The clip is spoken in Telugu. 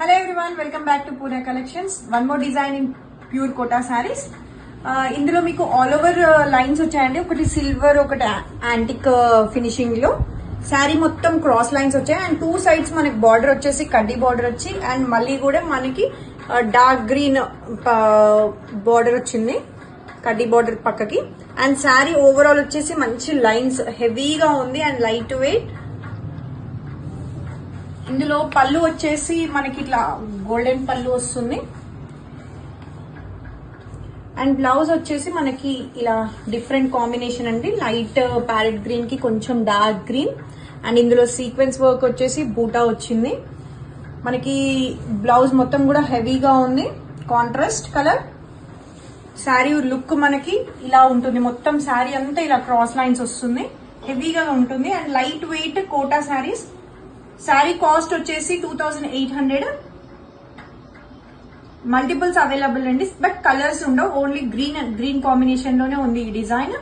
Hello everyone, welcome back to Pune Collections. One more design in pure kota sarees. ఇందులో మీకు ఆల్ ఓవర్ లైన్స్ వచ్చాయండి. ఒకటి సిల్వర్, ఒకటి యాంటిక్ ఫినిషింగ్ లో. శారీ మొత్తం క్రాస్ లైన్స్ వచ్చాయి అండ్ టూ సైడ్స్ మనకి బార్డర్ వచ్చేసి కడ్డీ బార్డర్ వచ్చి అండ్ మళ్ళీ కూడా మనకి డార్క్ గ్రీన్ బార్డర్ వచ్చింది కడ్డీ బార్డర్ పక్కకి. అండ్ శారీ ఓవరాల్ వచ్చేసి మంచి లైన్స్ హెవీగా ఉంది అండ్ లైట్ వెయిట్. ఇందులో పళ్ళు వచ్చేసి మనకి ఇట్లా గోల్డెన్ పళ్ళు వస్తుంది అండ్ బ్లౌజ్ వచ్చేసి మనకి ఇలా డిఫరెంట్ కాంబినేషన్ అండి. లైట్ ప్యారెట్ గ్రీన్ కి కొంచెం డార్క్ గ్రీన్ అండ్ ఇందులో సీక్వెన్స్ వర్క్ వచ్చేసి బూటా వచ్చింది. మనకి బ్లౌజ్ మొత్తం కూడా హెవీగా ఉంది, కాంట్రాస్ట్ కలర్. శారీ లుక్ మనకి ఇలా ఉంటుంది, మొత్తం శారీ అంతా ఇలా క్రాస్ లైన్స్ వస్తుంది, హెవీగా ఉంటుంది and light weight Kota saris. Sari cost వచ్చేసి 2800. మల్టిపుల్స్ అవైలబుల్ అండి, బట్ కలర్స్ ఉండవు, ఓన్లీ గ్రీన్ కాంబినేషన్ లోనే ఉంది ఈ డిజైన్.